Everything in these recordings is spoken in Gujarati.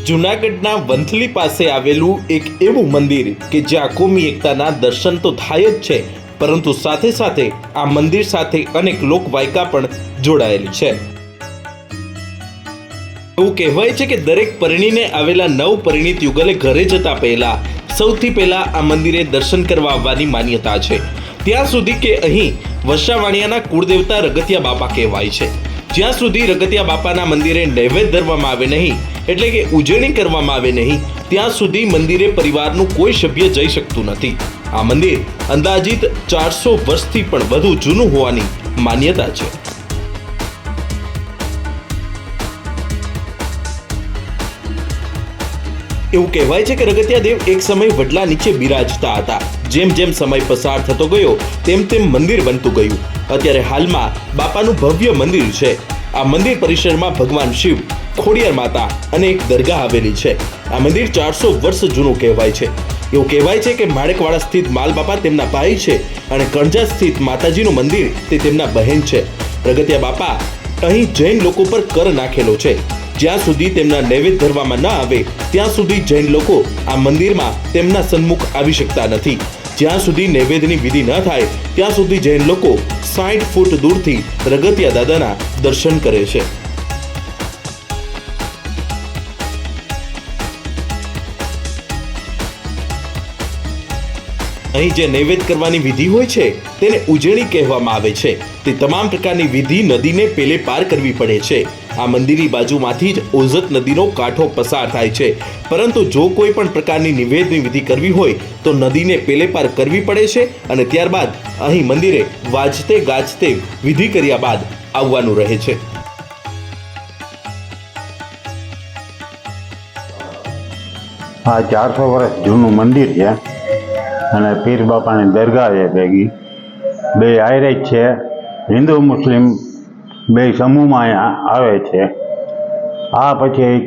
જૂનાગઢના વંથલી પાસે આવેલું એક એવું મંદિર કે જ્યાં કોમી એકતાના દર્શન તો થાય જ છે, પરંતુ સાથે સાથે આ મંદિર સાથે અનેક લોકવાયકા પણ જોડાયેલી છે। એવું કહેવાય છે કે દરેક પરણીને આવેલા નવ પરિણીત યુગલે ઘરે જતા પહેલા સૌથી પહેલા આ મંદિરે દર્શન કરવા આવવાની માન્યતા છે। ત્યાં સુધી કે અહીં વસાવાણિયાના કુળદેવતા રગતિયા બાપા કહેવાય છે। જ્યાં સુધી રગતિયા બાપાના મંદિરે નૈવેદ્ય ધરવામાં આવે નહીં, એટલે કે ઉજવણી કરવામાં આવે નહીં, ત્યાં સુધી મંદિરે પરિવારનું કોઈ સભ્ય જઈ શકતું નથી। આ મંદિર અંદાજિત 400 વર્ષથી પણ વધુ જૂનું હોવાની માન્યતા છે। એવું કહેવાય છે કે રગતિયા દેવ એક સમય વડલા નીચે બિરાજતા હતા। જેમ જેમ સમય પસાર થતો ગયો તેમ તેમ મંદિર બનતું ગયું। અત્યારે હાલમાં બાપાનું ભવ્ય મંદિર છે। આ મંદિર પરિસરમાં ભગવાન શિવ, ખોડિયાર માતા અને એક દરગાહ આવેલી છે। આ મંદિર 400 વર્ષ જૂનું કહેવાય છે। એવું કહેવાય છે કે માણેકવાડા સ્થિત માલ બાપા તેમના ભાઈ છે અને કણજા સ્થિત માતાજીનું મંદિર તે તેમના બહેન છે। રગતિયા બાપા અહીં જૈન લોકો પર કર નાખેલો છે। જ્યાં સુધી તેમના નૈવેદ્ય ધરવામાં ન આવે ત્યાં સુધી જૈન લોકો આ મંદિરમાં તેમના સન્મુખ આવી શકતા નથી। જ્યાં સુધી નૈવેદ્યની વિધિ ન થાય ત્યાં સુધી જૈન લોકો 60 ફૂટ દૂરથી રગતિયા દાદાના દર્શન કરે છે। અહીં જે નૈવેદ્ય કરવાની વિધિ હોય છે તેને ઉજવણી કહેવામાં આવે છે। તે તમામ પ્રકારની વિધિ નદીને પેલે પાર કરવી પડે છે। આ મંદિરની બાજુમાંથી જ ઓઝત નદીનો કાંઠો પસાર થાય છે, પરંતુ જો કોઈ પણ પ્રકારની નિવેદની વિધિ કરવી હોય તો નદીને પેલે પાર કરવી પડે છે અને ત્યારબાદ અહીં મંદિરે વાજતે ગાજતે વિધિ કર્યા બાદ આવવાનું રહે છે। આ 400 વર્ષ જૂનું મંદિર છે અને પીર બાપાની દરગાહ છે ભેગી, બે આયરે જ છે। હિન્દુ મુસ્લિમ બે સમૂહમાં અહીંયા આવે છે। આ પછી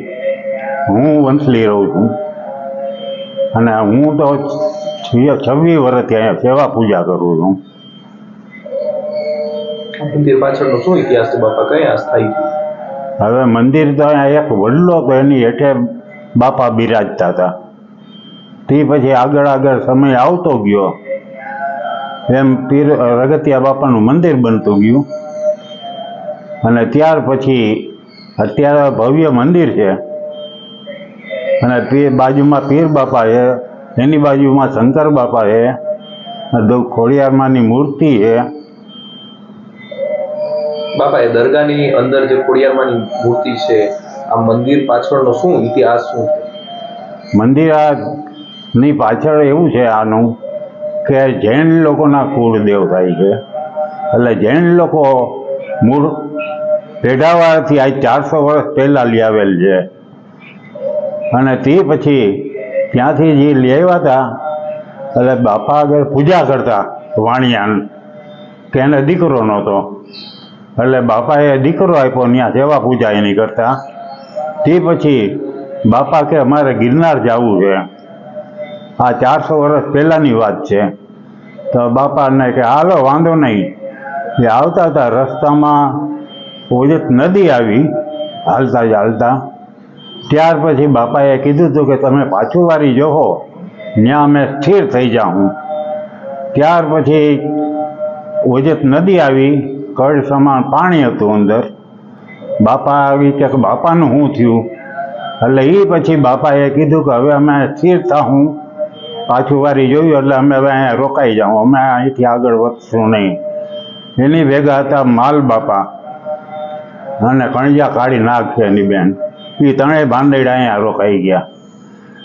હું વંથલી રહું છું અને હું તો 26 વર્ષથી અહીંયા સેવા પૂજા કરું છું। મંદિર પાછળનો શું ઇતિહાસ છે બાપા, કયા સ્થાયી? હવે મંદિર તો અહીંયા એક વડલો તો એની હેઠે બાપા બિરાજતા હતા। તે પછી આગળ સમય આવતો ગયો એમ પીર રગતિયા બાપાનું મંદિર બનતું ગયું અને ત્યાર પછી અત્યારે ભવ્ય મંદિર છે અને બાજુમાં પીર બાપા છે, એની બાજુમાં શંકર બાપા છે, ખોડિયારમાંની મૂર્તિ છે। બાપા એ દરગાહની અંદર જે ખોડિયારમાંની મૂર્તિ છે, આ મંદિર પાછળનો શું ઇતિહાસ શું છે? મંદિરની પાછળ એવું છે આનું કે જૈન લોકોના કુળદેવ થાય છે, એટલે જૈન લોકો મૂળ પેઢાવાળાથી આ 400 વર્ષ પહેલાં લઈ આવેલ છે અને તે પછી ત્યાંથી જે લઈ આવ્યા હતા એટલે બાપા આગળ પૂજા કરતા વાણિયાન કે એને દીકરો નહોતો, એટલે બાપાએ દીકરો આપ્યો, ત્યાં સેવા પૂજા એની કરતા। તે પછી બાપા કે અમારે ગિરનાર જવું છે, આ 400 વર્ષ પહેલાંની વાત છે। તો બાપાને કે હાલો વાંધો નહીં। એ આવતા હતા રસ્તામાં ઓજત નદી આવી હાલતા, ત્યાર પછી બાપાએ કીધું હતું કે તમે પાછું વારી જોહો, ત્યાં અમે સ્થિર થઈ જાઉં। ત્યાર પછી ઓજત નદી આવી, કડ સમાન પાણી હતું અંદર। બાપા આવી કે બાપાનું શું થયું, એટલે એ પછી બાપાએ કીધું કે હવે અમે સ્થિર થાઉં, પાછું વારી જોયું એટલે અમે હવે અહીંયા રોકાઈ જાઉં, અમે અહીંથી આગળ વધશું નહીં। એની ભેગા હતા માલ બાપા અને કણજા કાળી નાગ છે એની બેન, એ ત્રણેય ભાંડેડા અહીંયા રોકાઈ ગયા।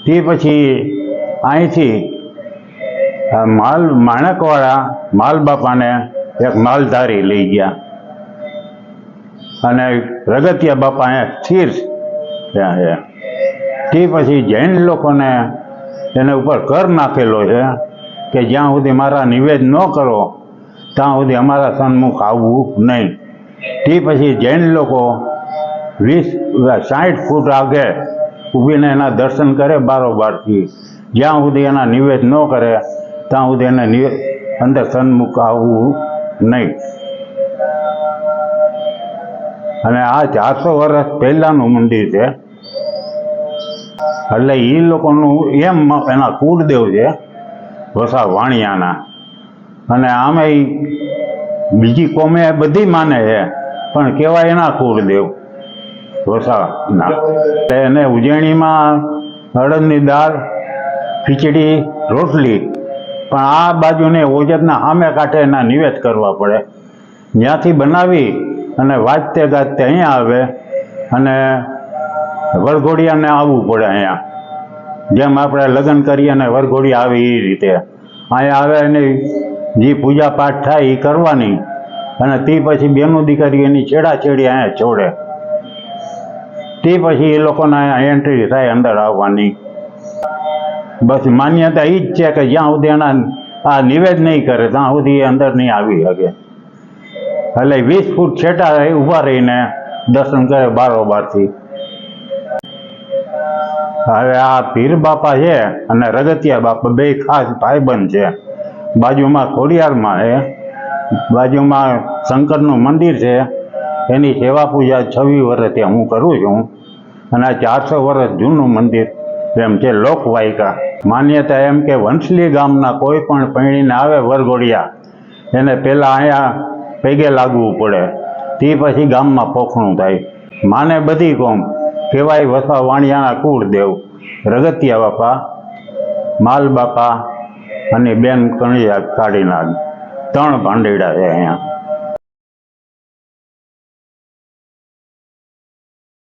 તે પછી અહીંથી માણેકવાડા માલ બાપાને એક માલધારી લઈ ગયા અને રગતિયા બાપા અહીંયા સ્થિર ત્યાં છે। તે પછી જૈન લોકોને એને ઉપર કર નાખેલો છે કે જ્યાં સુધી મારા નિવેદ ન કરો ત્યાં સુધી અમારા સન્મુખ આવવું નહીં। તે પછી જૈન લોકો 60 ફૂટ આગળ ઊભીને એના દર્શન કરે બારોબારથી, જ્યાં સુધી એના નિવેદ ન કરે ત્યાં સુધી એને અંદર સન્મુખ આવવું નહીં। અને આ 400 વર્ષ પહેલાંનું મંદિર છે। એટલે એ લોકોનું એમ એના કુળદેવ છે વસા વાણિયાના. અને આમે બીજી કોમે બધી માને છે પણ કહેવાય એના કુળદેવ વસાના. એને ઉજવણીમાં અડદની દાળ, ખીચડી, રોટલી, પણ આ બાજુને ઓજતના સામે કાંઠે એના નિવેદ કરવા પડે. ત્યાંથી બનાવી અને વાજતે ગાજતે અહીંયા આવે અને વરઘોડિયાને આવવું પડે અહીંયા. જેમ આપણે લગ્ન કરીએ અને વરઘોડિયા આવે એ રીતે અહીંયા આવે અને જે પૂજા પાઠ થાય એ કરવાની અને તે પછી બેનું દીકરી એની છેડાછેડી અહીંયા છોડે. તે પછી એ લોકોને અહીંયા એન્ટ્રી થાય અંદર આવવાની. બસ માન્યતા એ જ છે કે જ્યાં સુધી એના આ નિવેદ નહીં કરે ત્યાં સુધી એ અંદર નહીં આવી શકે. એટલે 20 ફૂટ છેટા ઊભા રહીને દર્શન કરે બારોબારથી. હવે આ પીર બાપા છે અને રગતિયા બાપા બે ખાસ ભાઈબંધ છે. બાજુમાં ખોડિયારમાં છે, બાજુમાં શંકરનું મંદિર છે. એની સેવા પૂજા 26 વર્ષથી હું કરું છું અને આ 400 વર્ષ જૂનું મંદિર એમ છે. લોકવાયકા માન્યતા એમ કે વંશલી ગામના કોઈ પણ પૈણીને આવે વરઘોડિયા એને પહેલાં અહીંયા પૈગે લાગવું પડે, તે પછી ગામમાં પોખણું થાય. માને બધી કોમ કહેવાય વસવા વાણિયાના કુળદેવ રગતિયા બાપા, માલ બાપા અને બેન કણિયા કાળીનાગ 3 ભાંડેડા છે અહીંયા.